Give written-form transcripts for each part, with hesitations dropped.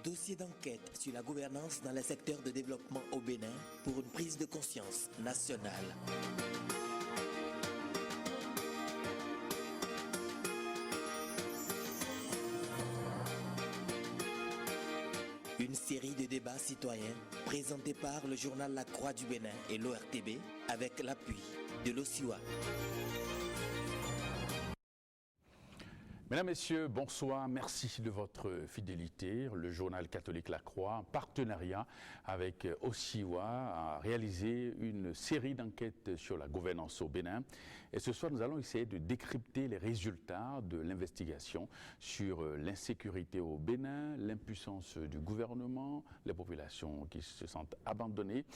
Dossier d'enquête sur la gouvernance dans le secteur de développement au Bénin pour une prise de conscience nationale. Une série de débats citoyens présentés par le journal La Croix du Bénin et l'ORTB avec l'appui de l'OSIWA. Mesdames, Messieurs, bonsoir. Merci de votre fidélité. Le journal catholique La Croix, en partenariat avec OSIWA, a réalisé une série d'enquêtes sur la gouvernance au Bénin. Et ce soir, nous allons essayer de décrypter les résultats de l'investigation sur l'insécurité au Bénin, l'impuissance du gouvernement, les populations qui se sentent abandonnées.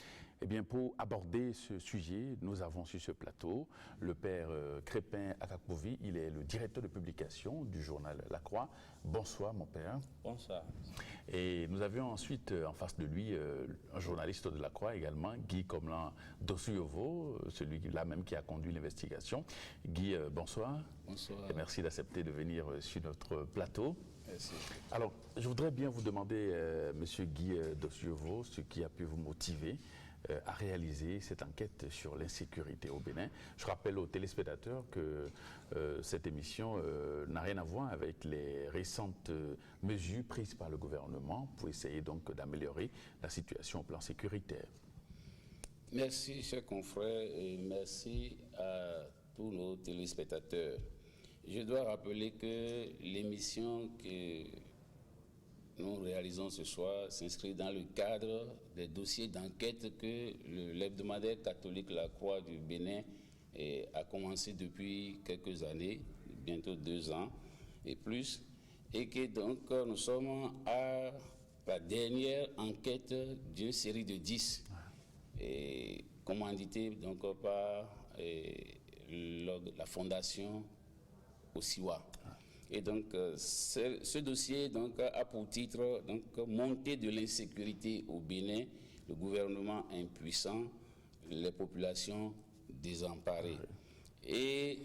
Eh bien, pour aborder ce sujet, nous avons sur ce plateau le père Crépin Akakpovi. Il est le directeur de publication du journal La Croix. Bonsoir, mon père. Bonsoir. Et nous avions ensuite en face de lui un journaliste de La Croix également, Guy Komlan Dosuyovo, celui-là même qui a conduit l'investigation. Guy, bonsoir. Bonsoir. Et merci d'accepter de venir sur notre plateau. Merci. Alors, je voudrais bien vous demander, monsieur Guy Dosuyovo, ce qui a pu vous motiver à réaliser cette enquête sur l'insécurité au Bénin. Je rappelle aux téléspectateurs que cette émission n'a rien à voir avec les récentes mesures prises par le gouvernement pour essayer donc d'améliorer la situation au plan sécuritaire. Merci, chers confrères, et merci à tous nos téléspectateurs. Je dois rappeler que l'émission que nous réalisons ce soir s'inscrit dans le cadre des dossiers d'enquête que l'hebdomadaire catholique La Croix du Bénin a commencé depuis quelques années, bientôt 2 ans et plus, et que donc nous sommes à la dernière enquête d'une série de 10, commanditée donc par la fondation OSIWA. Et donc, ce dossier donc, a pour titre montée de l'insécurité au Bénin, le gouvernement impuissant, les populations désemparées. Et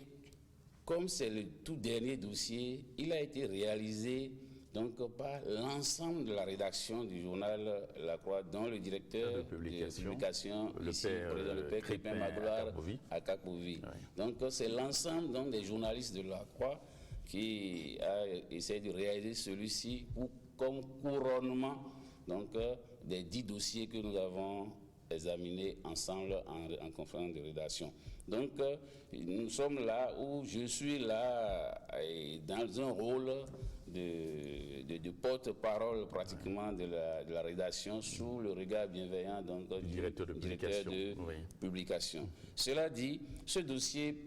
comme c'est le tout dernier dossier, il a été réalisé donc, par l'ensemble de la rédaction du journal La Croix, dont le directeur de publication, le père Crépin Akakpovi. Donc, c'est l'ensemble des journalistes de La Croix qui a essayé de réaliser celui-ci comme couronnement donc, des 10 dossiers que nous avons examinés ensemble en conférence de rédaction. Donc, nous sommes là où je suis là dans un rôle de porte-parole pratiquement de la rédaction sous le regard bienveillant donc, du directeur de publication. Cela dit, ce dossier,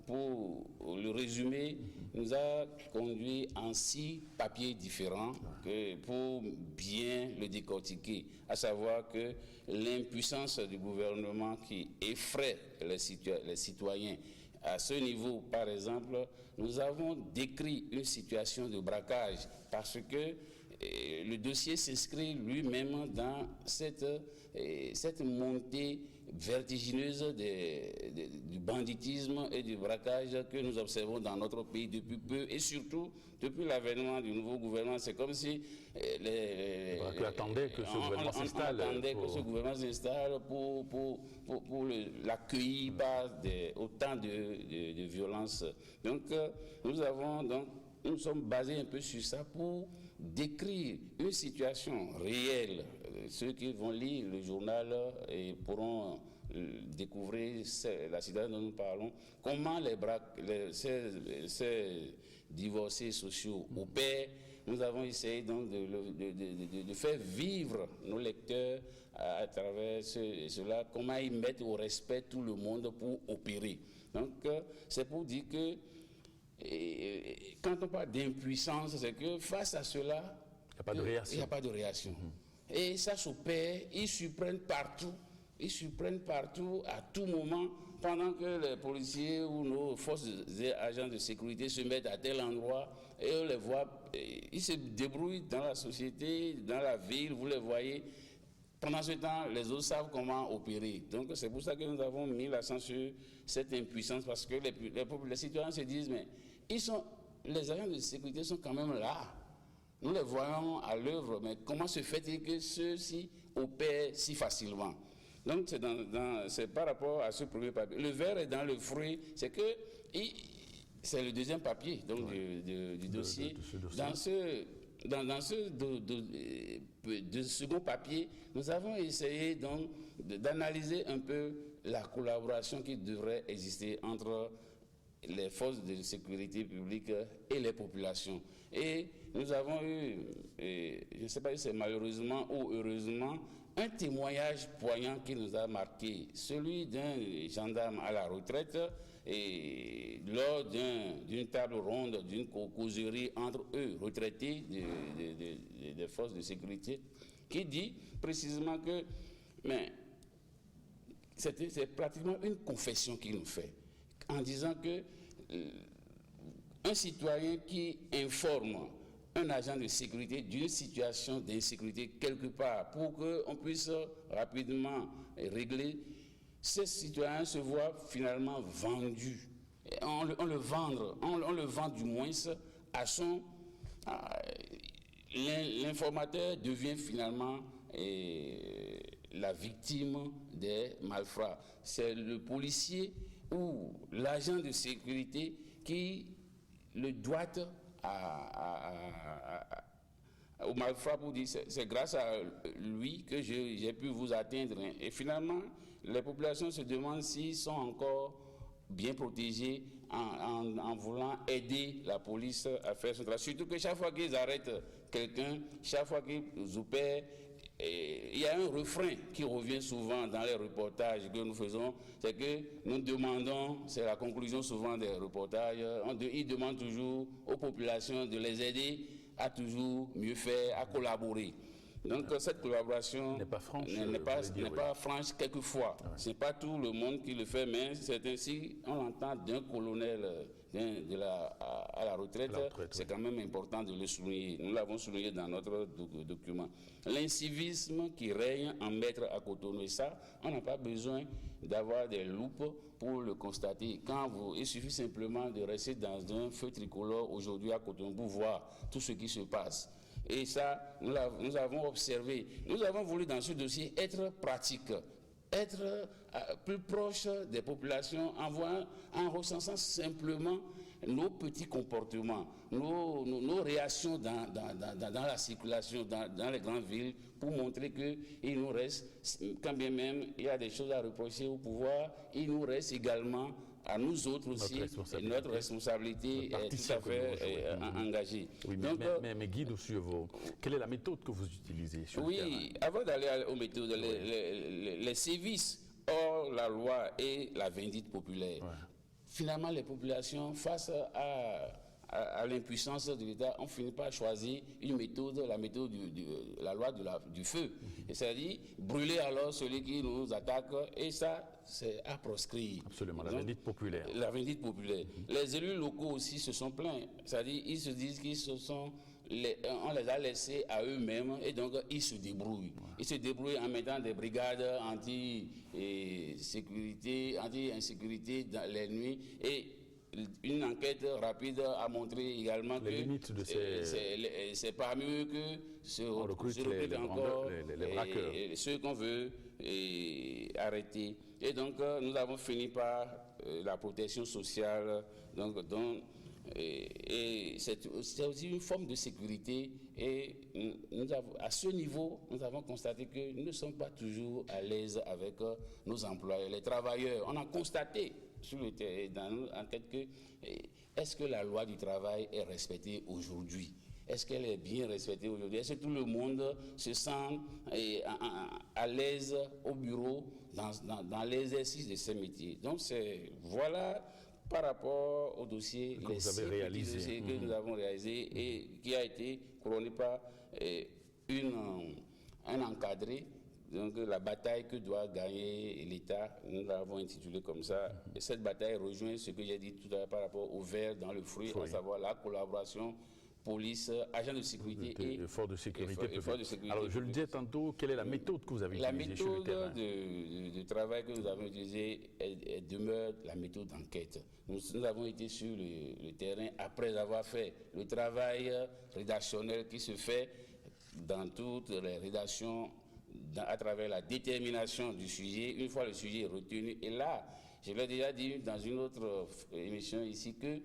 pour le résumer, nous a conduit en 6 papiers différents pour bien le décortiquer, à savoir que l'impuissance du gouvernement qui effraie les citoyens. À ce niveau, par exemple, nous avons décrit une situation de braquage parce que le dossier s'inscrit lui-même dans cette montée vertigineuse du banditisme et du braquage que nous observons dans notre pays depuis peu et surtout depuis l'avènement du nouveau gouvernement. C'est comme si on attendait que ce gouvernement s'installe. On attendait que ce gouvernement s'installe pour l'accueillir par autant de violence. Donc nous sommes basés un peu sur ça pour décrire une situation réelle. Ceux qui vont lire le journal pourront découvrir la situation dont nous parlons, comment ces divorcés sociaux opèrent. Nous avons essayé donc de faire vivre nos lecteurs à travers cela, comment ils mettent au respect tout le monde pour opérer. Donc c'est pour dire que quand on parle d'impuissance, c'est que face à cela, il n'y a pas de réaction. Et ça s'opère, ils surprennent partout. Ils surprennent partout, à tout moment, pendant que les policiers ou nos forces et agents de sécurité se mettent à tel endroit et on les voit, ils se débrouillent dans la société, dans la ville, vous les voyez. Pendant ce temps, les autres savent comment opérer. Donc c'est pour ça que nous avons mis l'accent sur cette impuissance, parce que les citoyens se disent, mais les agents de sécurité sont quand même là. Nous les voyons à l'œuvre, mais comment se fait-il que ceux-ci opèrent si facilement? Donc, c'est par rapport à ce premier papier. Le verre est dans le fruit, c'est que c'est le deuxième papier donc, du dossier. De ce dossier. Dans ce second papier, nous avons essayé donc d'analyser un peu la collaboration qui devrait exister entre les forces de sécurité publique et les populations. Et nous avons eu, je ne sais pas si c'est malheureusement ou heureusement, un témoignage poignant qui nous a marqué, celui d'un gendarme à la retraite et lors d'une table ronde, d'une causerie entre eux, retraités des forces de sécurité, qui dit précisément que c'est pratiquement une confession qu'il nous fait, en disant que un citoyen qui informe un agent de sécurité d'une situation d'insécurité quelque part pour qu'on puisse rapidement régler, ces citoyens se voient finalement vendus. On le vend du moins à son... L'informateur devient finalement la victime des malfrats. C'est le policier ou l'agent de sécurité qui le doit au malfrat pour dire c'est grâce à lui que j'ai pu vous atteindre. Et finalement, les populations se demandent s'ils sont encore bien protégés en voulant aider la police à faire son travail. Surtout que chaque fois qu'ils arrêtent quelqu'un, chaque fois qu'ils opèrent, il y a un refrain qui revient souvent dans les reportages que nous faisons, c'est que nous demandons, c'est la conclusion souvent des reportages, ils demandent toujours aux populations de les aider à toujours mieux faire, à collaborer. Donc cette collaboration n'est pas franche, pas franche quelquefois. Ouais. Ce n'est pas tout le monde qui le fait, mais c'est ainsi, on l'entend d'un colonel à la retraite, c'est quand même important de le souligner. Nous l'avons souligné dans notre document. L'incivisme qui règne en maître à Cotonou, et ça, on n'a pas besoin d'avoir des loupes pour le constater. Il suffit simplement de rester dans un feu tricolore aujourd'hui à Cotonou pour voir tout ce qui se passe. Et ça, nous avons observé. Nous avons voulu dans ce dossier être pratique, être plus proche des populations en recensant simplement nos petits comportements, nos réactions dans la circulation, dans les grandes villes, pour montrer qu'il nous reste, quand bien même il y a des choses à reprocher au pouvoir, il nous reste également à nous autres aussi, notre responsabilité est tout à fait engagée. Oui, mais guide sur quelle est la méthode que vous utilisez sur le terrain? Avant d'aller aux méthodes, les sévices hors la loi et la vindicte populaire. Ouais. Finalement, les populations, face à l'impuissance de l'État, on finit par choisir une méthode, la méthode la loi du feu. C'est-à-dire brûler alors celui qui nous attaque, et ça, c'est à proscrire. Absolument, la vindicte populaire. La vindicte populaire. Les élus locaux aussi se sont plaints. C'est-à-dire, ils se disent on les a laissés à eux-mêmes, et donc ils se débrouillent. Ouais. Ils se débrouillent en mettant des brigades anti-insécurité dans les nuits, et une enquête rapide a montré également les limites de c'est parmi eux que se recrutent encore les braqueurs. Ceux qu'on veut arrêter. Et donc nous avons fini par la protection sociale, et c'est aussi une forme de sécurité, et à ce niveau, nous avons constaté que nous ne sommes pas toujours à l'aise avec nos employeurs, les travailleurs. On a constaté dans nos enquêtes que est-ce que la loi du travail est respectée aujourd'hui? Est-ce qu'elle est bien respectée aujourd'hui? Est-ce que tout le monde se sent à l'aise au bureau dans l'exercice de ces métiers? Donc voilà par rapport au dossier que nous avons réalisé et qui a été couronné par un encadré. Donc la bataille que doit gagner l'État, nous l'avons intitulé comme ça. Et cette bataille rejoint ce que j'ai dit tout à l'heure par rapport au verre dans le fruit, à savoir la collaboration police, agents de sécurité et forces de sécurité. forces de sécurité. Alors, je le disais tantôt, quelle est la méthode que vous avez utilisée sur le terrain? La méthode de travail que nous avons utilisée demeure la méthode d'enquête. Nous avons été sur le terrain après avoir fait le travail rédactionnel qui se fait dans toutes les rédactions à travers la détermination du sujet, une fois le sujet est retenu. Et là, je l'ai déjà dit dans une autre émission ici que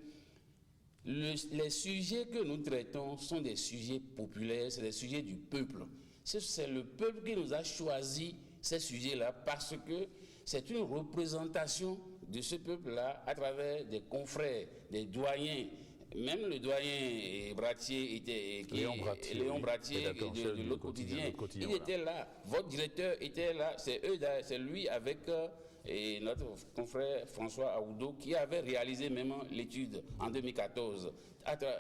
les sujets que nous traitons sont des sujets populaires, c'est des sujets du peuple. C'est le peuple qui nous a choisi ces sujets-là parce que c'est une représentation de ce peuple-là à travers des confrères, des doyens. Même le doyen Bratier Léon Bratier de l'autre quotidien, il était là. Votre directeur était là. C'est lui avec et notre confrère François Aoudou qui avait réalisé même l'étude en 2014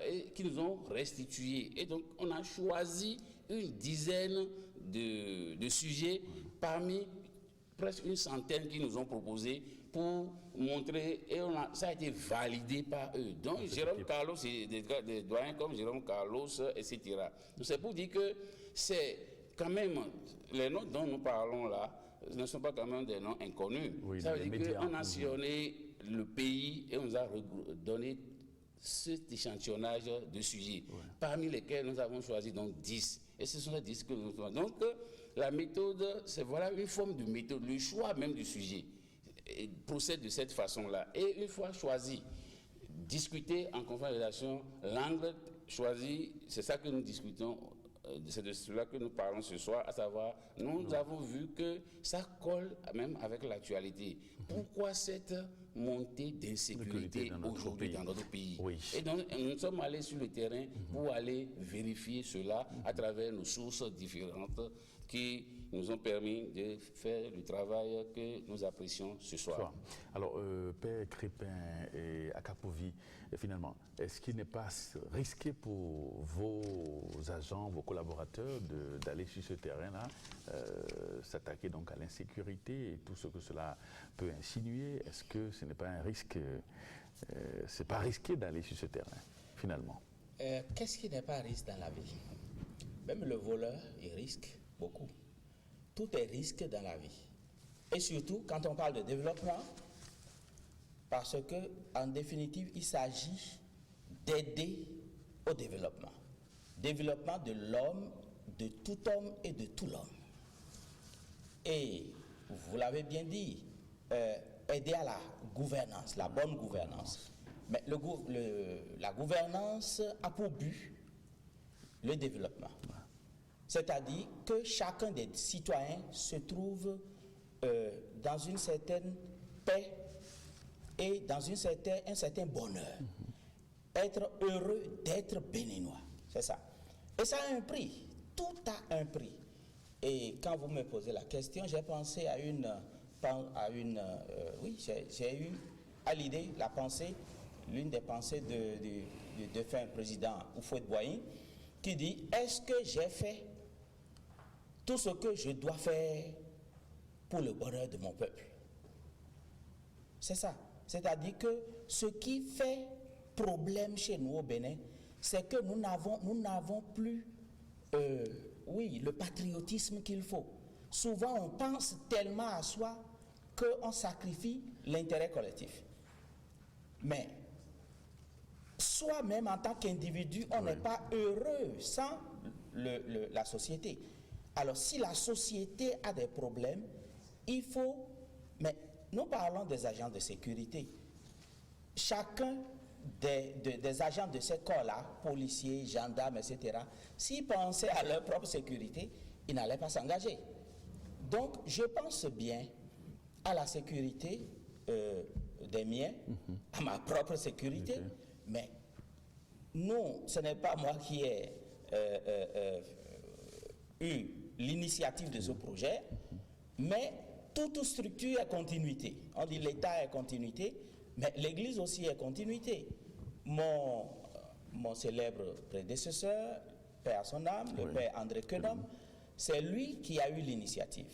et qui nous ont restitué. Et donc on a choisi une dizaine de sujets parmi presque une centaine qui nous ont proposé pour montrer, et ça a été validé par eux. Donc Jérôme Carlos, des doyens comme Jérôme Carlos, etc. Donc c'est pour dire que c'est quand même, les noms dont nous parlons là, ne sont pas quand même des noms inconnus. Oui, ça veut dire qu'on a sillonné le pays et on nous a donné cet échantillonnage de sujets, parmi lesquels nous avons choisi donc 10. Et ce sont les 10 que nous avons. Donc la méthode, c'est voilà une forme de méthode, le choix même du sujet procède de cette façon-là. Et une fois choisi, discuter en conférence de rédaction, l'angle choisi, c'est ça que nous discutons, c'est de cela que nous parlons ce soir, à savoir, nous avons vu que ça colle même avec l'actualité. Pourquoi cette montée d'insécurité aujourd'hui dans notre pays? Et donc, nous sommes allés sur le terrain pour aller vérifier cela à travers nos sources différentes qui nous ont permis de faire le travail que nous apprécions ce soir. Alors, Père Crépin et Akapovi, finalement, est-ce qu'il n'est pas risqué pour vos agents, vos collaborateurs d'aller sur ce terrain-là, s'attaquer donc à l'insécurité et tout ce que cela peut insinuer? Est-ce que ce n'est pas un risque, c'est pas risqué d'aller sur ce terrain, finalement? Qu'est-ce qui n'est pas risque dans la vie? Même le voleur, il risque beaucoup. Tout est risque dans la vie. Et surtout, quand on parle de développement, parce que, en définitive, il s'agit d'aider au développement. Développement de l'homme, de tout homme et de tout l'homme. Et, vous l'avez bien dit, aider à la gouvernance, la bonne gouvernance. Mais la gouvernance a pour but le développement. C'est-à-dire que chacun des citoyens se trouve dans une certaine paix et dans un certain bonheur. Être heureux d'être béninois, c'est ça. Et ça a un prix, tout a un prix. Et quand vous me posez la question, j'ai pensé à j'ai eu à l'idée, la pensée, l'une des pensées du défunt président Houphouët-Boigny, qui dit, est-ce que j'ai fait tout ce que je dois faire pour le bonheur de mon peuple? C'est ça. C'est-à-dire que ce qui fait problème chez nous au Bénin, c'est que nous n'avons plus le patriotisme qu'il faut. Souvent, on pense tellement à soi qu'on sacrifie l'intérêt collectif. Mais soi-même, en tant qu'individu, on n'est pas heureux sans la société. Alors, si la société a des problèmes, il faut... Mais nous parlons des agents de sécurité. Chacun des agents de ces corps-là, policiers, gendarmes, etc., s'ils pensaient à leur propre sécurité, ils n'allaient pas s'engager. Donc, je pense bien à la sécurité des miens, à ma propre sécurité, mais non, ce n'est pas moi qui ai eu l'initiative de ce projet, mais toute structure est continuité. On dit l'État est continuité, mais l'Église aussi est continuité. Mon célèbre prédécesseur, Père à son âme, le Père André Quenom, c'est lui qui a eu l'initiative.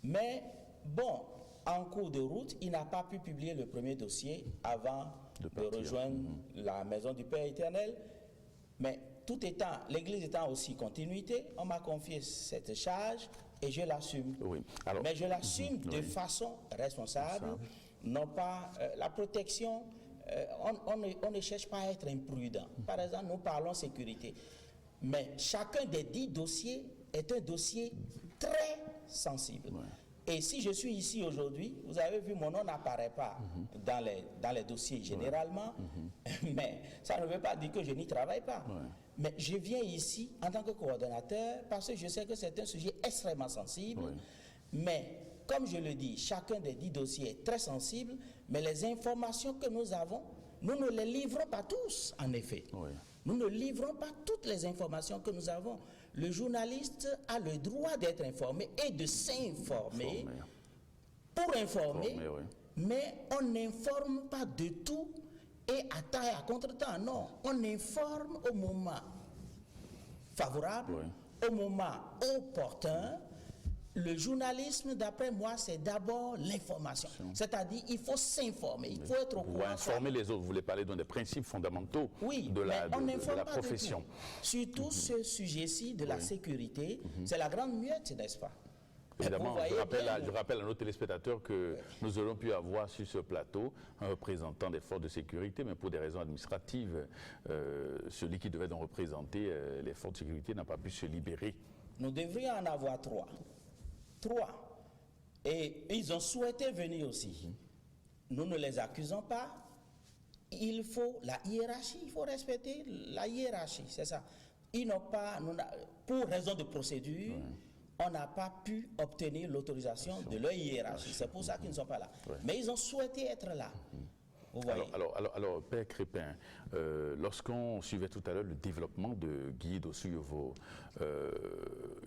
Mais bon, en cours de route, il n'a pas pu publier le premier dossier avant de rejoindre la maison du Père éternel. Mais l'Église étant aussi continuité, on m'a confié cette charge et je l'assume. Oui. Alors, mais je l'assume de façon responsable, non pas la protection. On ne cherche pas à être imprudent. Par exemple, nous parlons sécurité. Mais chacun des 10 dossiers est un dossier très sensible. Et si je suis ici aujourd'hui, vous avez vu, mon nom n'apparaît pas dans les dossiers généralement, mais ça ne veut pas dire que je n'y travaille pas. Mais je viens ici en tant que coordonnateur parce que je sais que c'est un sujet extrêmement sensible. Mais comme je le dis, chacun des 10 dossiers est très sensible, mais les informations que nous avons, nous ne les livrons pas tous, en effet. Nous ne livrons pas toutes les informations que nous avons. Le journaliste a le droit d'être informé et de s'informer pour informer, mais on n'informe pas de tout et à temps et à contre-temps. Non, on informe au moment favorable, au moment opportun. Le journalisme, d'après moi, c'est d'abord l'information. C'est-à-dire, il faut s'informer, il faut être au courant. Vous informer les autres, vous voulez parler des principes fondamentaux de la profession. Surtout ce sujet-ci de la sécurité, c'est la grande muette, n'est-ce pas? Évidemment, je rappelle à nos téléspectateurs que nous aurions pu avoir sur ce plateau un représentant des forces de sécurité, mais pour des raisons administratives, celui qui devait donc représenter les forces de sécurité n'a pas pu se libérer. Nous devrions en avoir 3. Et ils ont souhaité venir aussi. Nous ne les accusons pas. Il faut la hiérarchie, il faut respecter la hiérarchie, c'est ça. Ils n'ont pas, pour raison de procédure, on n'a pas pu obtenir l'autorisation de leur hiérarchie. C'est pour ça qu'ils ne sont pas là. Mais ils ont souhaité être là. Vous voyez. Alors, Père Crépin, lorsqu'on suivait tout à l'heure le développement de Guy Dossuyevo,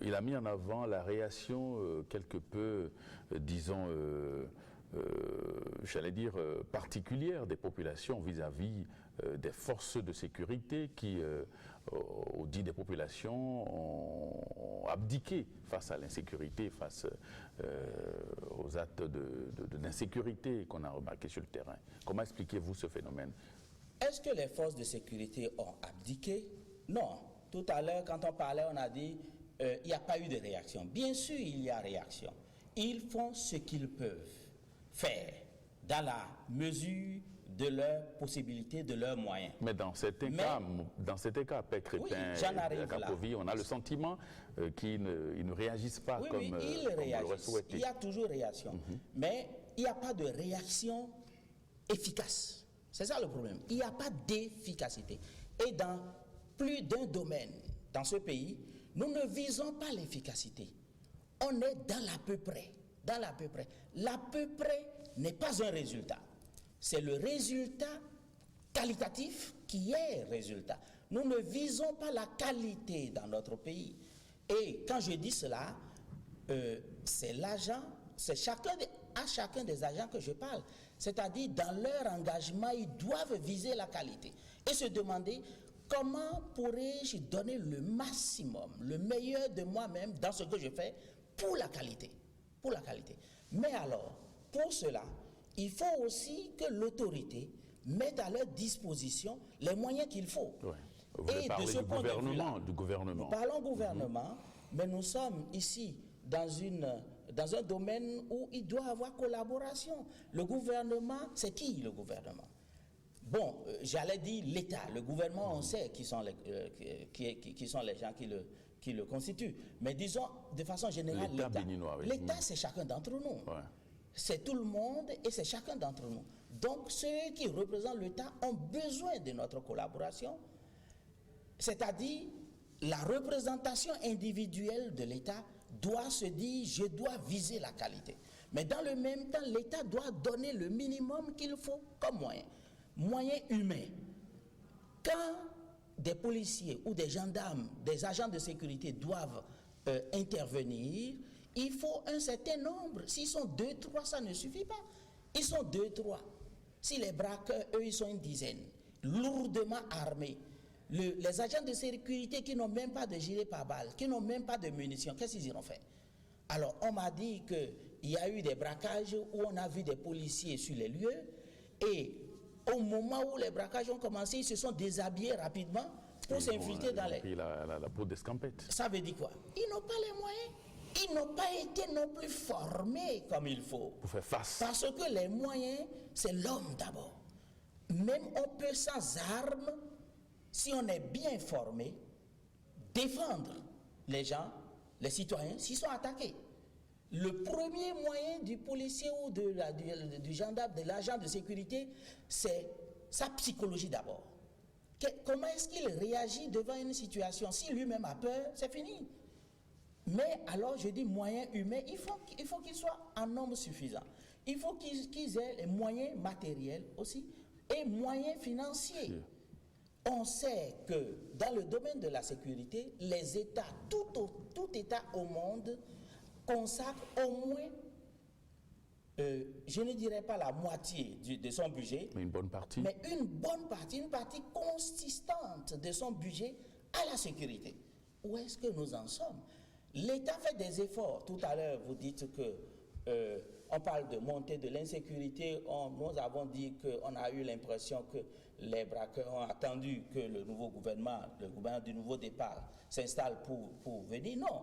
il a mis en avant la réaction quelque peu, disons, j'allais dire, particulière des populations vis-à-vis des forces de sécurité qui, au dit des populations, ont abdiqué face à l'insécurité, face aux actes d'insécurité qu'on a remarqués sur le terrain. Comment expliquez-vous ce phénomène? Est-ce que les forces de sécurité ont abdiqué? Non. Tout à l'heure, quand on parlait, on a dit il n'y a pas eu de réaction. Bien sûr, il y a réaction. Ils font ce qu'ils peuvent faire dans la mesure de leurs possibilités, de leurs moyens. Mais dans certains cas, Père Crépin et Kapovi, on a le sentiment qu'ils ne réagissent pas comme ils on l'aurait souhaité. Il y a toujours réaction. Mais il n'y a pas de réaction efficace. C'est ça le problème. Il n'y a pas d'efficacité. Et dans plus d'un domaine dans ce pays, nous ne visons pas l'efficacité. On est dans l'à peu près. Dans l'à peu près. L'à peu près n'est pas un résultat. C'est le résultat qualitatif qui est résultat. Nous ne visons pas la qualité dans notre pays. Et quand je dis cela, c'est l'agent, c'est à chacun des agents que je parle. C'est-à-dire, dans leur engagement, ils doivent viser la qualité. Et se demander, comment pourrais-je donner le maximum, le meilleur de moi-même dans ce que je fais pour la qualité. Pour la qualité. Mais alors, pour cela, il faut aussi que l'autorité mette à leur disposition les moyens qu'il faut. Vous voulez parler du gouvernement. Nous parlons gouvernement, mais nous sommes ici dans un domaine où il doit y avoir collaboration. Le gouvernement, c'est qui le gouvernement? Bon, j'allais dire l'État. Le gouvernement, on sait qui sont les gens qui le constituent. Mais disons, de façon générale, l'État, c'est chacun d'entre nous. C'est tout le monde et c'est chacun d'entre nous. Donc, ceux qui représentent l'État ont besoin de notre collaboration, c'est-à-dire la représentation individuelle de l'État doit se dire, je dois viser la qualité. Mais dans le même temps, l'État doit donner le minimum qu'il faut comme moyen humain. Quand des policiers ou des gendarmes, des agents de sécurité doivent intervenir, il faut un certain nombre. S'ils sont 2, 3, ça ne suffit pas. Ils sont 2, 3. Si les braqueurs, eux, ils sont une dizaine, lourdement armés. Les agents de sécurité qui n'ont même pas de gilet pare-balles, qui n'ont même pas de munitions, qu'est-ce qu'ils iront faire? Alors, on m'a dit qu'il y a eu des braquages où on a vu des policiers sur les lieux et au moment où les braquages ont commencé, ils se sont déshabillés rapidement pour s'infiltrer dans les... Puis la peau d'escampette. Ça veut dire quoi? Ils n'ont pas les moyens. Ils n'ont pas été non plus formés comme il faut. Pour faire face. Parce que les moyens, c'est l'homme d'abord. Même on peut sans armes, si on est bien formé, défendre les gens, les citoyens, s'ils sont attaqués. Le premier moyen du policier ou du gendarme, de l'agent de sécurité, c'est sa psychologie d'abord. Comment est-ce qu'il réagit devant une situation? Si lui-même a peur, c'est fini. Mais alors, je dis moyens humains, il faut qu'ils soient en nombre suffisant. Il faut qu'ils aient les moyens matériels aussi et moyens financiers. On sait que dans le domaine de la sécurité, les États, tout État au monde consacre au moins, je ne dirais pas la moitié de son budget, Mais une bonne partie. mais une bonne partie, une partie consistante de son budget à la sécurité. Où est-ce que nous en sommes? L'État fait des efforts. Tout à l'heure, vous dites que on parle de montée de l'insécurité. Nous avons dit qu'on a eu l'impression que les braqueurs ont attendu que le nouveau gouvernement, le gouvernement du nouveau départ, s'installe pour venir. Non,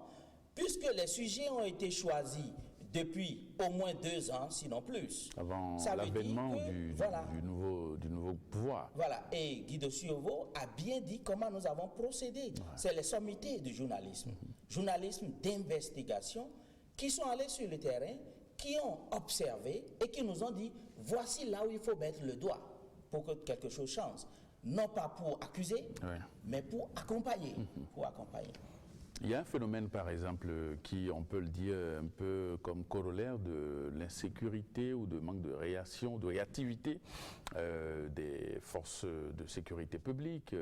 puisque les sujets ont été choisis depuis au moins 2 ans, sinon plus. Avant Ça veut l'avènement dire que, voilà. du nouveau pouvoir. Voilà, et Guido Siovo a bien dit comment nous avons procédé. C'est les sommités du journalisme. Journalisme d'investigation qui sont allés sur le terrain, qui ont observé et qui nous ont dit voici là où il faut mettre le doigt pour que quelque chose change. Non pas pour accuser, mais pour accompagner. Pour accompagner. Il y a un phénomène, par exemple, qui, on peut le dire, un peu comme corollaire de l'insécurité ou de manque de réaction, de réactivité des forces de sécurité publique,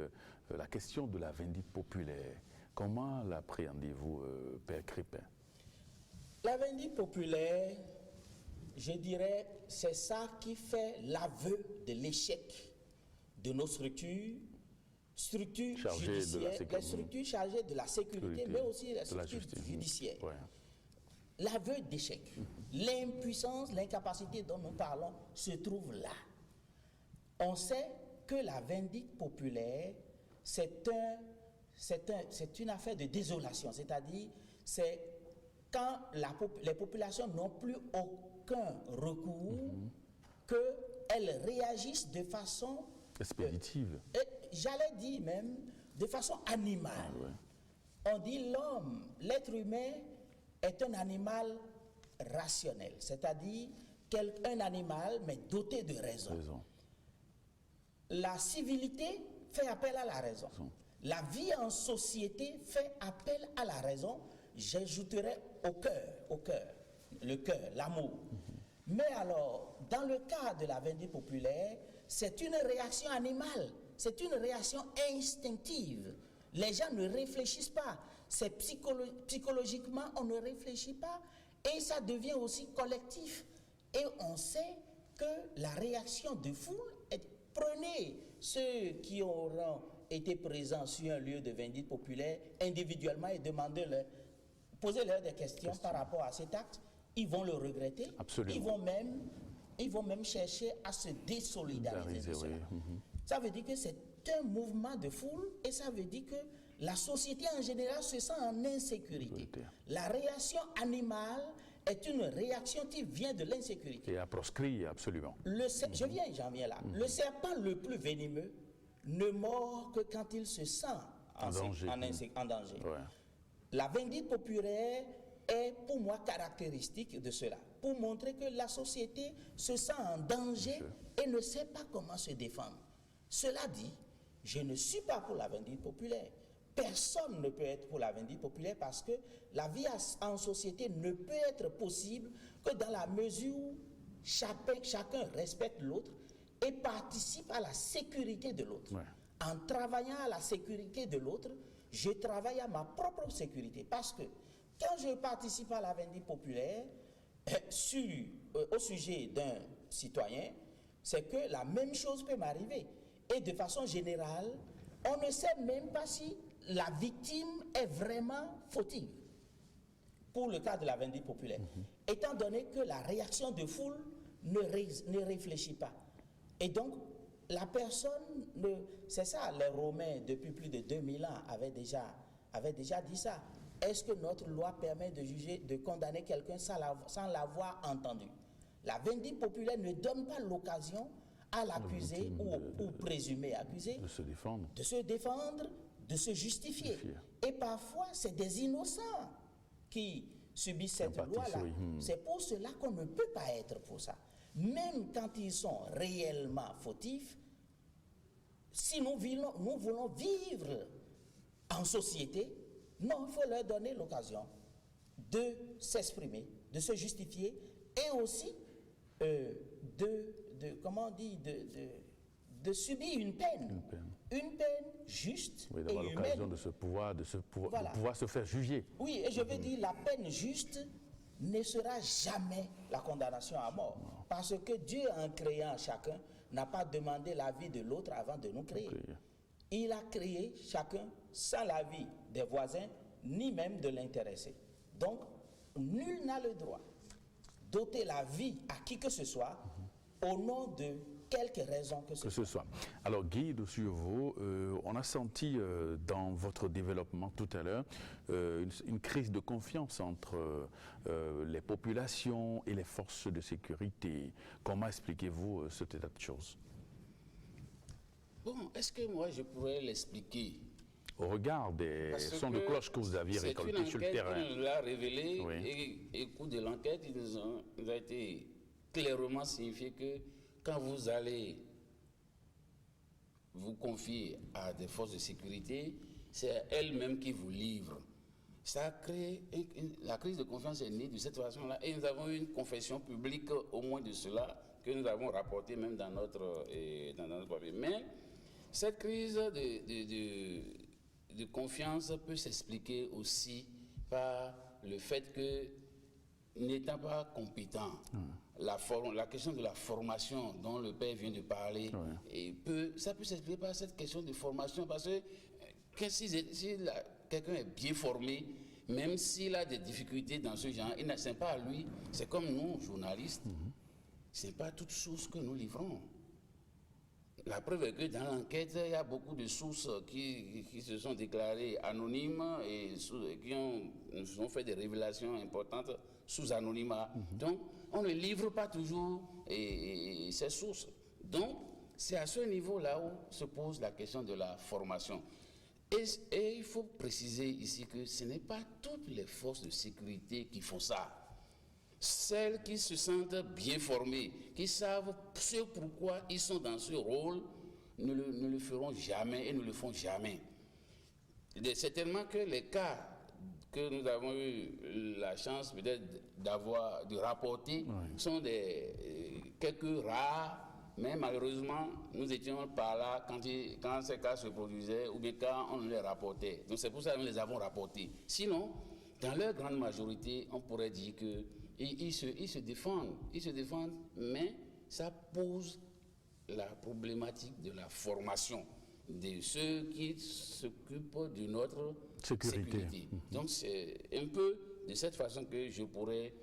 la question de la vindicte populaire. Comment l'appréhendez-vous, Père Crépin? La vindicte populaire, je dirais, c'est ça qui fait l'aveu de l'échec de nos structures judiciaires, les structures chargées de la sécurité, mais aussi les structures judiciaires. Ouais. L'aveu d'échec, l'impuissance, l'incapacité dont nous parlons se trouve là. On sait que la vindicte populaire, c'est une affaire de désolation, c'est-à-dire c'est quand les populations n'ont plus aucun recours, qu'elles réagissent de façon expéditive. J'allais dire même de façon animale. On dit l'homme, l'être humain est un animal rationnel, c'est-à-dire un animal mais doté de raison. La civilité fait appel à la raison. La vie en société fait appel à la raison. J'ajouterais au cœur, le cœur, l'amour. Mais alors, dans le cas de la vindicte populaire, c'est une réaction animale, c'est une réaction instinctive. Les gens ne réfléchissent pas. C'est psychologiquement, on ne réfléchit pas. Et ça devient aussi collectif. Et on sait que la réaction de foule est... Prenez ceux qui auront été présents sur un lieu de vindicte populaire individuellement et posez-leur des questions par rapport à cet acte. Ils vont le regretter. Absolument. Ils vont même chercher à se désolidariser de cela. Ça veut dire que c'est un mouvement de foule et ça veut dire que la société en général se sent en insécurité. La réaction animale est une réaction qui vient de l'insécurité. Et à proscrire, absolument. J'en viens là. Le serpent le plus venimeux ne mord que quand il se sent en danger. Ouais. La vindicte populaire est pour moi caractéristique de cela, pour montrer que la société se sent en danger et ne sait pas comment se défendre. Cela dit, je ne suis pas pour la vindicte populaire. Personne ne peut être pour la vindicte populaire parce que la vie en société ne peut être possible que dans la mesure où chacun respecte l'autre et participe à la sécurité de l'autre. Ouais. En travaillant à la sécurité de l'autre, je travaille à ma propre sécurité parce que quand je participe à la vindicte populaire au sujet d'un citoyen, c'est que la même chose peut m'arriver. Et de façon générale, on ne sait même pas si la victime est vraiment fautive pour le cas de la vindicte populaire, étant donné que la réaction de foule ne réfléchit pas. Et donc, la personne, c'est ça, les Romains, depuis plus de 2000 ans, avaient déjà dit ça. Est-ce que notre loi permet de juger, de condamner quelqu'un sans l'avoir entendu? La vindicte populaire ne donne pas l'occasion à l'accusé ou présumé accusé de se défendre, de se justifier. Et parfois, c'est des innocents qui subissent cette loi-là. C'est pour cela qu'on ne peut pas être pour ça. Même quand ils sont réellement fautifs, si nous voulons vivre en société, non, il faut leur donner l'occasion de s'exprimer, de se justifier et aussi de subir une peine juste oui, et d'avoir humaine. l'occasion de pouvoir se faire juger. Oui, et je veux dire, la peine juste ne sera jamais la condamnation à mort. Non. Parce que Dieu, en créant chacun, n'a pas demandé l'avis de l'autre avant de nous créer. Il a créé chacun sans l'avis des voisins, ni même de l'intéressé. Donc, nul n'a le droit d'ôter la vie à qui que ce soit au nom de quelque raison que ce soit. Alors Guy de Survaux, on a senti dans votre développement tout à l'heure une crise de confiance entre les populations et les forces de sécurité. Comment expliquez-vous cet état de choses? Bon, est-ce que moi je pourrais l'expliquer? Au regard des sons de cloche que vous aviez récoltés sur le terrain. C'est une enquête qui nous l'a révélé, oui. Et au cours de l'enquête, il a été clairement signifié que quand vous allez vous confier à des forces de sécurité, c'est elles-mêmes qui vous livrent. Ça a créé, la crise de confiance est née de cette façon-là, et nous avons eu une confession publique au moins de cela, que nous avons rapporté même dans notre papier. Mais cette crise de confiance peut s'expliquer aussi par le fait que, n'étant pas compétent, la question de la formation dont le père vient de parler, ça peut s'expliquer par cette question de formation, parce que si quelqu'un est bien formé, même s'il a des difficultés dans ce genre, ce n'est pas à lui, c'est comme nous, journalistes, ce n'est pas toute source que nous livrons. La preuve est que dans l'enquête, il y a beaucoup de sources qui se sont déclarées anonymes et qui nous ont fait des révélations importantes sous anonymat. Donc, on ne livre pas toujours ces sources. Donc, c'est à ce niveau-là où se pose la question de la formation. Et il faut préciser ici que ce n'est pas toutes les forces de sécurité qui font ça. Celles qui se sentent bien formées, qui savent ce pourquoi ils sont dans ce rôle, ne le feront jamais et ne le font jamais. Certainement que les cas que nous avons eu la chance peut-être de rapporter sont quelques rares, mais malheureusement, nous étions par là quand ces cas se produisaient ou bien quand on les rapportait. Donc c'est pour ça que nous les avons rapportés. Sinon, dans leur grande majorité, on pourrait dire que ils se défendent, mais ça pose la problématique de la formation de ceux qui s'occupent de notre sécurité. Donc c'est un peu de cette façon que je pourrais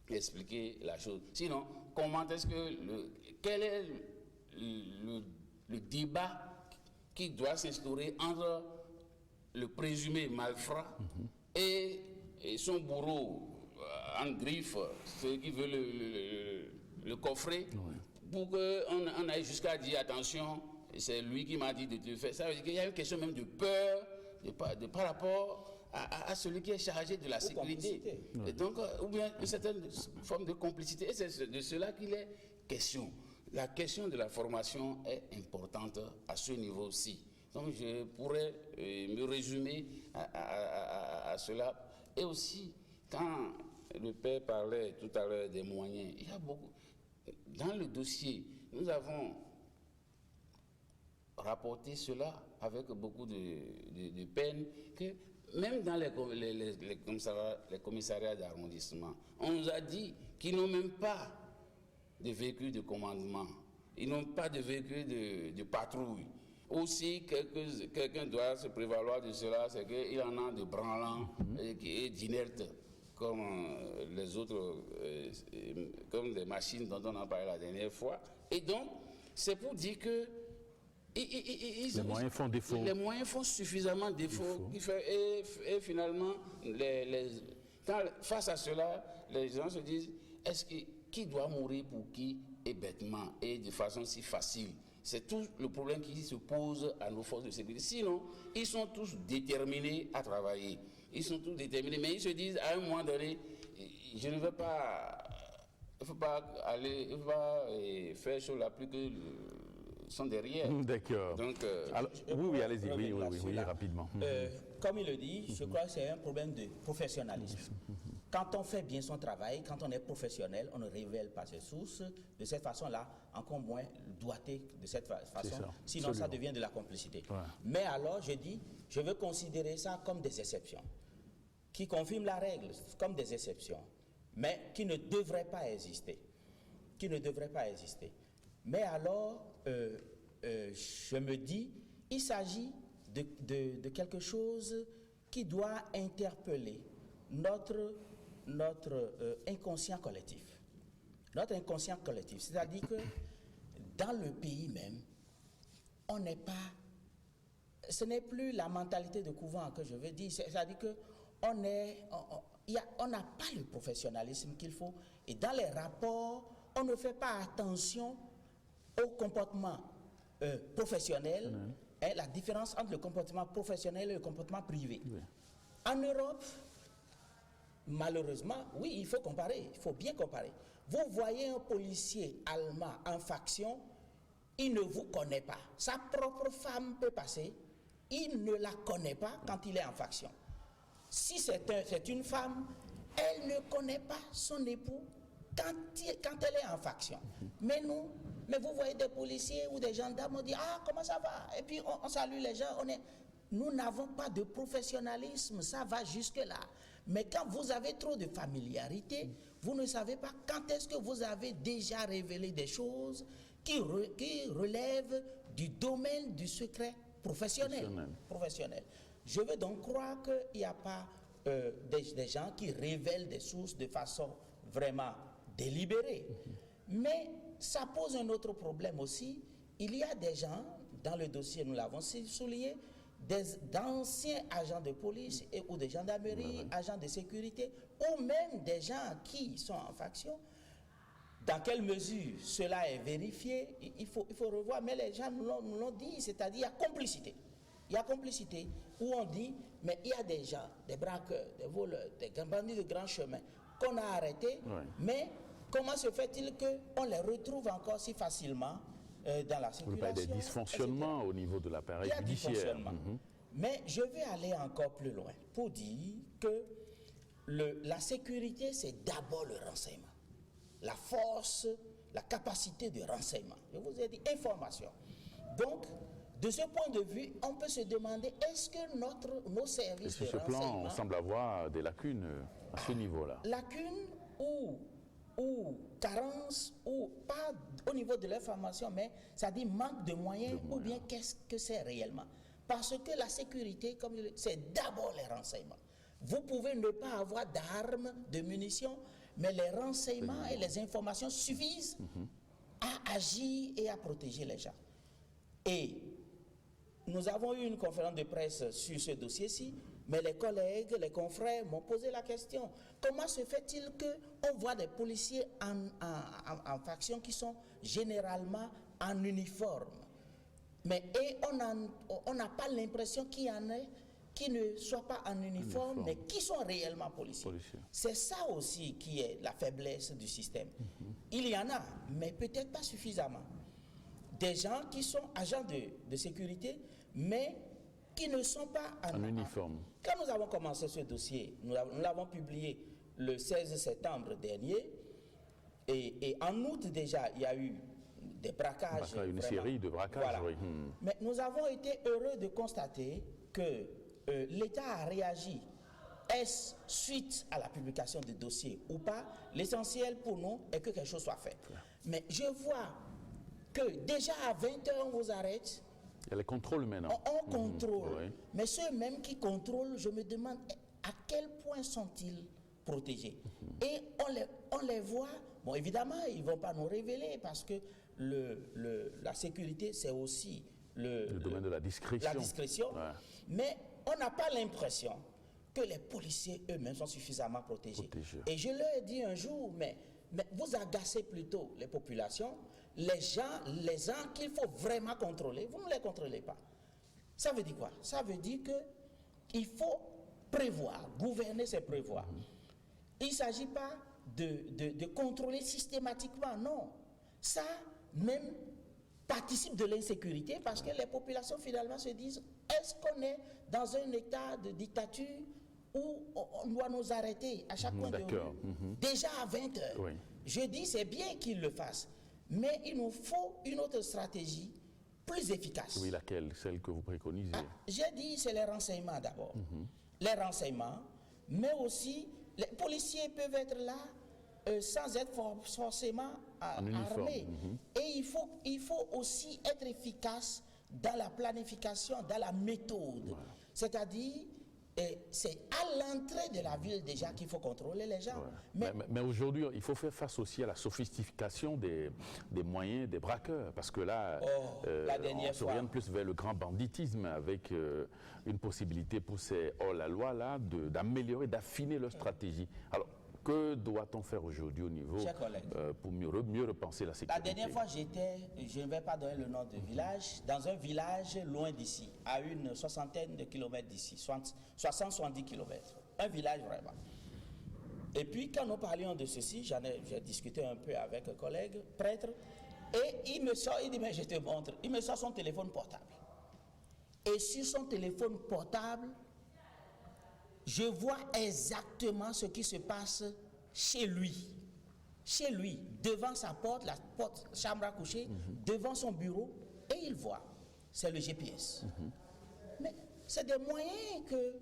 expliquer la chose. Sinon, quel est le débat qui doit s'instaurer entre le présumé malfrat et son bourreau en griffe, ceux qui veulent le coffrer, pour qu'on aille jusqu'à dire attention, c'est lui qui m'a dit de te faire. Ça veut dire qu'il y a une question même de peur par rapport à celui qui est chargé de la sécurité. Et donc, ou bien une certaine forme de complicité. Et c'est de cela qu'il est question. La question de la formation est importante à ce niveau-ci. Donc, je pourrais me résumer à cela. Et aussi, quand le père parlait tout à l'heure des moyens, il y a beaucoup. Dans le dossier, nous avons rapporté cela avec beaucoup de peine, que même dans les commissariats d'arrondissement, on nous a dit qu'ils n'ont même pas de véhicules de commandement, ils n'ont pas de véhicules de patrouille. Aussi, quelqu'un doit se prévaloir de cela, c'est qu'il en a de branlants et d'inertes, comme les autres, comme les machines dont on a parlé la dernière fois. Et donc, C'est pour dire que les moyens font défaut. Les moyens font suffisamment défaut. Et finalement, face à cela, les gens se disent, qui doit mourir pour qui, et bêtement, et de façon si facile? C'est tout le problème qui se pose à nos forces de sécurité. Sinon, ils sont tous déterminés à travailler. Ils sont tous déterminés, mais ils se disent à un moment donné, je ne veux pas, il ne faut pas aller, il faut pas faire chose la plus que sont derrière. D'accord. Donc, oui, allez-y, oui, rapidement. Comme il le dit, je crois que c'est un problème de professionnalisme. Quand on fait bien son travail, quand on est professionnel, on ne révèle pas ses sources. De cette façon-là, encore moins doigté de cette façon. Sinon, ça devient de la complicité. Ouais. Mais alors, je dis, je veux considérer ça comme des exceptions, qui confirment la règle, comme des exceptions, mais qui ne devraient pas exister. Qui ne devraient pas exister. Mais alors, je me dis, il s'agit de quelque chose qui doit interpeller notre inconscient collectif. Notre inconscient collectif, c'est-à-dire que dans le pays même, on n'est pas... Ce n'est plus la mentalité de couvent que je veux dire, c'est-à-dire qu'on n'a pas le professionnalisme qu'il faut. Et dans les rapports, on ne fait pas attention au comportement professionnel, la différence entre le comportement professionnel et le comportement privé. Oui. En Europe, malheureusement, oui, il faut comparer, il faut bien comparer. Vous voyez un policier allemand en faction, il ne vous connaît pas. Sa propre femme peut passer, il ne la connaît pas quand il est en faction. Si c'est une femme, elle ne connaît pas son époux quand elle est en faction. Mais vous voyez des policiers ou des gendarmes, on dit « Ah, comment ça va ?» Et puis on salue les gens, nous n'avons pas de professionnalisme, ça va jusque-là. Mais quand vous avez trop de familiarité, vous ne savez pas quand est-ce que vous avez déjà révélé des choses qui relèvent du domaine du secret professionnel. Je veux donc croire qu'il n'y a pas des gens qui révèlent des sources de façon vraiment délibérée. Mais ça pose un autre problème aussi. Il y a des gens, dans le dossier, nous l'avons souligné, d'anciens agents de police ou de gendarmerie, agents de sécurité, ou même des gens qui sont en faction. Dans quelle mesure cela est vérifié, il faut revoir, mais les gens nous l'ont dit, c'est-à-dire il y a complicité. Il y a complicité où on dit, mais il y a des gens, des braqueurs, des voleurs, des bandits de grand chemin qu'on a arrêtés, mais comment se fait-il qu'on les retrouve encore si facilement dans la circulation? Vous parlez des dysfonctionnements au niveau de l'appareil judiciaire. Mais je vais aller encore plus loin pour dire que la sécurité, c'est d'abord le renseignement. La force, la capacité de renseignement. Je vous ai dit information. Donc, de ce point de vue, on peut se demander, est-ce que nos services de renseignement... Sur ce plan, on semble avoir des lacunes à ce niveau-là. Lacunes ou carence, ou pas au niveau de l'information, mais ça dit manque de moyens, ou bien qu'est-ce que c'est réellement? Parce que la sécurité, c'est d'abord les renseignements. Vous pouvez ne pas avoir d'armes, de munitions, mais les renseignements et les informations suffisent à agir et à protéger les gens. Et nous avons eu une conférence de presse sur ce dossier-ci, mais les collègues, les confrères m'ont posé la question. Comment se fait-il qu'on voit des policiers en faction qui sont généralement en uniforme? Et on n'a pas l'impression qu'il y en ait qui ne soient pas en uniforme, mais qui sont réellement policiers. C'est ça aussi qui est la faiblesse du système. Il y en a, mais peut-être pas suffisamment. Des gens qui sont agents de sécurité, mais qui ne sont pas en uniforme. Quand nous avons commencé ce dossier, nous l'avons publié le 16 septembre dernier, et en août déjà, il y a eu des braquages. Une série de braquages, voilà. Oui. Mais nous avons été heureux de constater que l'État a réagi. Est-ce suite à la publication du dossier ou pas? L'essentiel pour nous est que quelque chose soit fait. Mais je vois que déjà à 20h, on vous arrête. Il y a les contrôles maintenant. On contrôle. Mais ceux mêmes qui contrôlent, je me demande à quel point sont-ils protégés. Et on les voit. Bon, évidemment, ils ne vont pas nous révéler parce que la sécurité, c'est aussi le domaine de la discrétion. La discrétion. Ouais. Mais on n'a pas l'impression que les policiers eux-mêmes sont suffisamment protégés. Et je leur ai dit un jour, mais vous agacez plutôt les populations, les gens qu'il faut vraiment contrôler, vous ne les contrôlez pas. Ça veut dire quoi? Ça veut dire qu'il faut prévoir, gouverner c'est prévoir. Il ne s'agit pas de contrôler systématiquement, non. Ça même participe de l'insécurité parce que les populations finalement se disent, est-ce qu'on est dans un état de dictature où on doit nous arrêter à chaque point de rue, déjà à 20 heures. Oui. Je dis, c'est bien qu'ils le fassent, mais il nous faut une autre stratégie plus efficace. Oui, laquelle? Celle que vous préconisez? J'ai dit, c'est les renseignements d'abord. Les renseignements, mais aussi, les policiers peuvent être là sans être forcément armés. Et il faut aussi être efficace dans la planification, dans la méthode. Voilà. C'est-à-dire, c'est à l'entrée de la ville déjà qu'il faut contrôler les gens. Ouais. Mais aujourd'hui, il faut faire face aussi à la sophistication des moyens des braqueurs. Parce que là, on s'oriente plus vers le grand banditisme avec une possibilité pour ces hors-la-loi d'améliorer, d'affiner leur stratégie. Alors, que doit-on faire aujourd'hui au niveau pour mieux repenser la sécurité? La dernière fois, je ne vais pas donner le nom du village, dans un village loin d'ici, à une soixantaine de kilomètres d'ici, 60-70 kilomètres. Un village vraiment. Et puis, quand nous parlions de ceci, j'ai discuté un peu avec un collègue, prêtre, et il me sort, il dit, mais je te montre. Il me sort son téléphone portable. Et sur son téléphone portable, je vois exactement ce qui se passe chez lui. Chez lui, devant sa porte, la porte chambre à coucher, devant son bureau, et il voit. C'est le GPS. Mais c'est des moyens que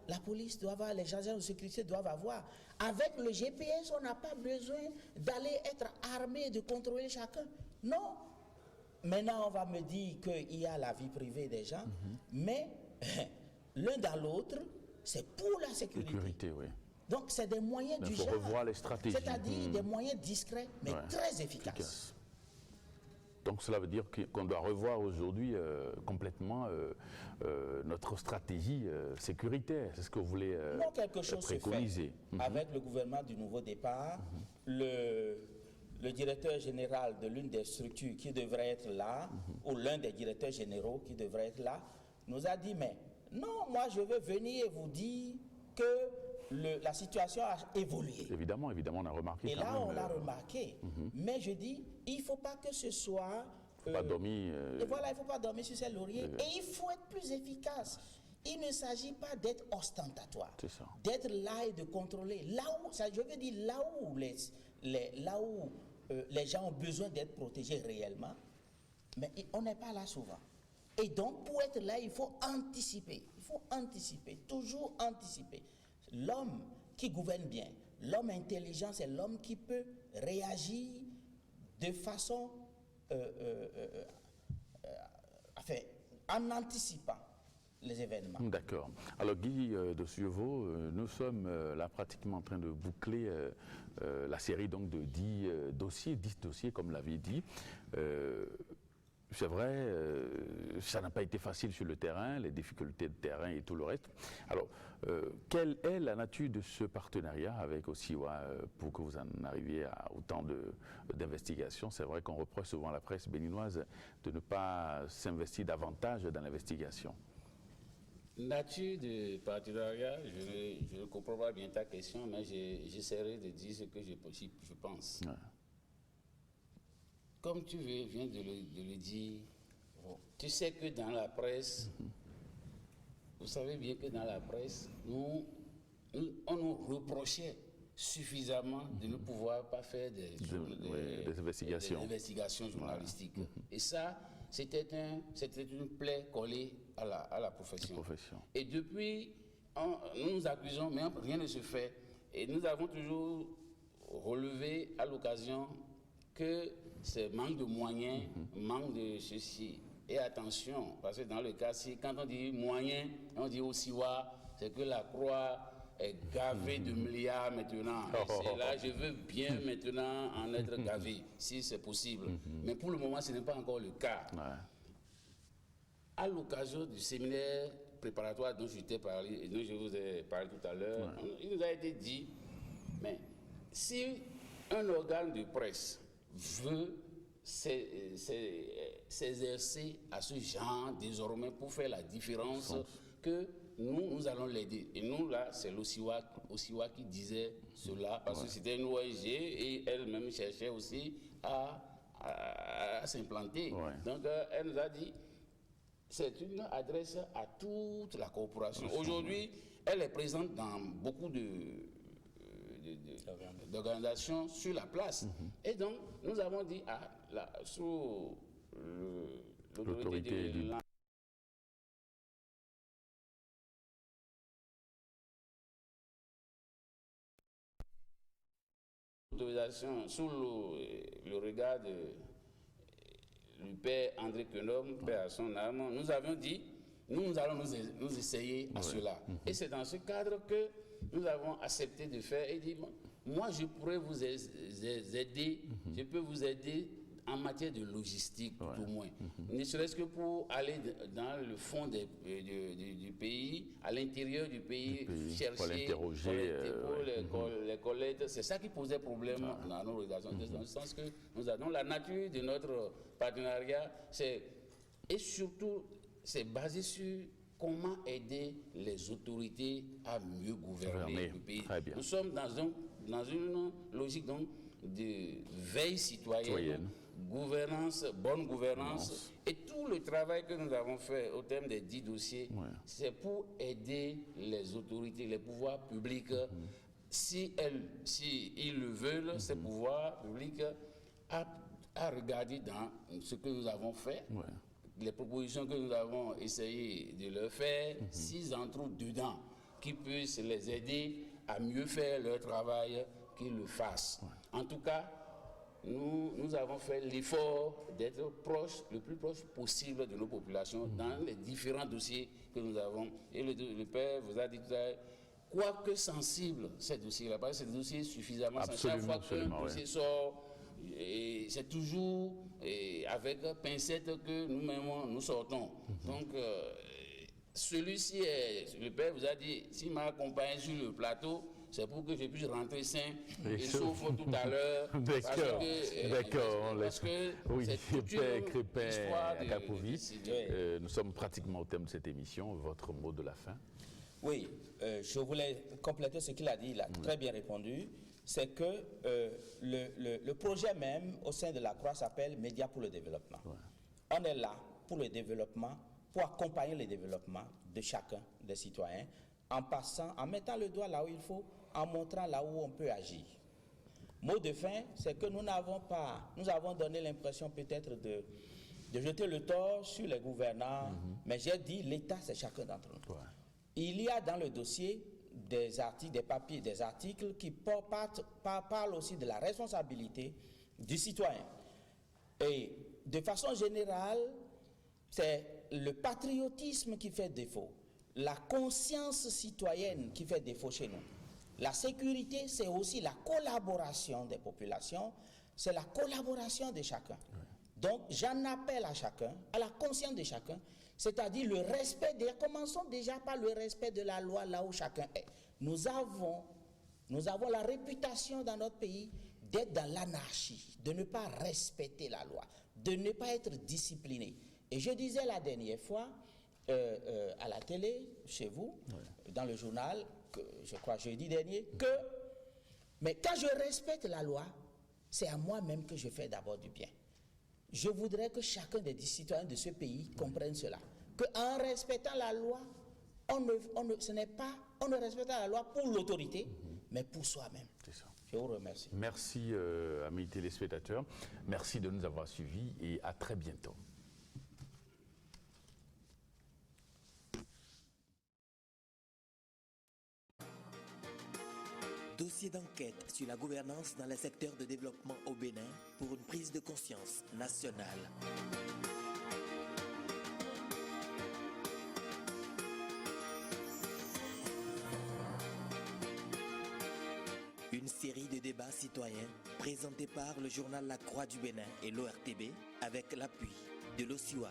la police doit avoir, les agents de sécurité doivent avoir. Avec le GPS, on n'a pas besoin d'aller être armé, de contrôler chacun. Non. Maintenant, on va me dire qu'il y a la vie privée des gens, mais l'un dans l'autre, c'est pour la sécurité. Oui. Donc, c'est des moyens du genre. Il faut revoir les stratégies. C'est-à-dire des moyens discrets, mais très efficaces. Donc, cela veut dire qu'on doit revoir aujourd'hui complètement notre stratégie sécuritaire. C'est ce que vous voulez quelque chose préconiser. Se fait avec le gouvernement du nouveau départ, le directeur général de l'une des structures qui devrait être là, ou l'un des directeurs généraux qui devrait être là, nous a dit, mais non, moi je veux venir vous dire que la situation a évolué. Évidemment, on a remarqué. Et là, on l'a remarqué. Mais je dis, il ne faut pas que ce soit... pas dormir... Et voilà, il ne faut pas dormir sur ses lauriers. Et il faut être plus efficace. Il ne s'agit pas d'être ostentatoire, d'être là et de contrôler. Là où, je veux dire, là où les gens ont besoin d'être protégés réellement, mais on n'est pas là souvent. Et donc, pour être là, il faut anticiper. Il faut anticiper, toujours anticiper. L'homme qui gouverne bien, l'homme intelligent, c'est l'homme qui peut réagir de façon, en anticipant les événements. D'accord. Alors, Guy de Suevaux, nous sommes là pratiquement en train de boucler la série donc, de 10 dossiers, comme l'avait dit. C'est vrai, ça n'a pas été facile sur le terrain, les difficultés de terrain et tout le reste. Alors, quelle est la nature de ce partenariat avec Osiwa pour que vous en arriviez à autant d'investigations? C'est vrai qu'on reproche souvent à la presse béninoise de ne pas s'investir davantage dans l'investigation. Nature de partenariat, je ne comprends pas bien ta question, mais j'essaierai de dire ce que je pense. Ouais. Comme tu viens de le dire, tu sais que dans la presse, vous savez bien que dans la presse, on nous reprochait suffisamment de ne pouvoir pas faire des investigations journalistiques. Et ça, c'était une plaie collée à la profession. Et depuis, nous nous accusons, mais rien ne se fait. Et nous avons toujours relevé à l'occasion que c'est manque de moyens, manque de ceci. Et attention, parce que dans le cas, quand on dit moyens, on dit Osiwa, c'est que la Croix est gavé de milliards maintenant. Et là, je veux bien maintenant en être gavé, si c'est possible. Mais pour le moment, ce n'est pas encore le cas. Ouais. À l'occasion du séminaire préparatoire dont je vous ai parlé tout à l'heure, il nous a été dit, mais si un organe de presse veut s'exercer à ce genre désormais pour faire la différence, que nous allons l'aider. Et nous, là, c'est l'Osiwa qui disait cela, parce que c'était une ONG et elle-même cherchait aussi à s'implanter. Ouais. Donc, elle nous a dit, c'est une adresse à toute la corporation. Aujourd'hui, elle est présente dans beaucoup d'organisations sur la place. Et donc, nous avons dit, sous l'autorité de l'autorisation, sous le regard du père André Quenom, père à son âme, nous avions dit, nous allons nous essayer à cela. Et c'est dans ce cadre que nous avons accepté de faire et dit, moi je pourrais vous aider, je peux vous aider en matière de logistique, tout au moins. Ne serait-ce que pour aller dans le fond du pays, à l'intérieur du pays, chercher, pour l'interroger, les collectes. C'est ça qui posait problème dans nos relations. Dans le sens que nous avons la nature de notre partenariat, et surtout, c'est basé sur comment aider les autorités à mieux gouverner le pays. Nous sommes dans une logique donc, de veille citoyenne. Bonne gouvernance, et tout le travail que nous avons fait au terme des 10 dossiers, c'est pour aider les autorités, les pouvoirs publics, si ils le veulent, ces pouvoirs publics, à regarder dans ce que nous avons fait, les propositions que nous avons essayé de leur faire, s'ils en trouvent dedans, qui puissent les aider à mieux faire leur travail, qu'ils le fassent. En tout cas, nous avons fait l'effort d'être proche, le plus proche possible de nos populations dans les différents dossiers que nous avons. Et le père vous a dit tout à l'heure, quoique sensible, ces dossiers-là, parce que c'est des dossiers suffisamment sensibles. Chaque fois qu'un dossier sort, c'est toujours avec pincette que nous-mêmes nous sortons. Donc, celui-ci, le père vous a dit, s'il m'a accompagné sur le plateau, c'est pour que je puisse rentrer sain et sauf tout à l'heure. D'accord. Parce que oui, Père Crépin Akapovi, nous sommes pratiquement au terme de cette émission. Votre mot de la fin? Oui, je voulais compléter ce qu'il a dit, il a très bien répondu. C'est que le projet même au sein de la Croix s'appelle Médias pour le développement. On est là pour le développement, pour accompagner le développement de chacun des citoyens, en mettant le doigt là où il faut, en montrant là où on peut agir. Mot de fin, c'est que nous avons donné l'impression peut-être de jeter le tort sur les gouvernants, mais j'ai dit l'État c'est chacun d'entre nous. Il y a dans le dossier des articles, des papiers, des articles qui parlent aussi de la responsabilité du citoyen. Et de façon générale, c'est le patriotisme qui fait défaut, la conscience citoyenne qui fait défaut chez nous. La sécurité, c'est aussi la collaboration des populations, c'est la collaboration de chacun. Donc, j'en appelle à chacun, à la conscience de chacun, c'est-à-dire le respect, commençons déjà par le respect de la loi là où chacun est. Nous avons la réputation dans notre pays d'être dans l'anarchie, de ne pas respecter la loi, de ne pas être discipliné. Et je disais la dernière fois, à la télé, chez vous, dans le journal, je crois jeudi dernier, mais quand je respecte la loi, c'est à moi-même que je fais d'abord du bien. Je voudrais que chacun des citoyens de ce pays comprenne cela. Qu'en respectant la loi, on ne respecte pas la loi pour l'autorité, mais pour soi-même. Je vous remercie. Merci, amis téléspectateurs. Merci de nous avoir suivis et à très bientôt. Dossier d'enquête sur la gouvernance dans les secteurs de développement au Bénin pour une prise de conscience nationale. série de débats citoyens présentée par le journal La Croix du Bénin et l'ORTB avec l'appui de l'OSIWA.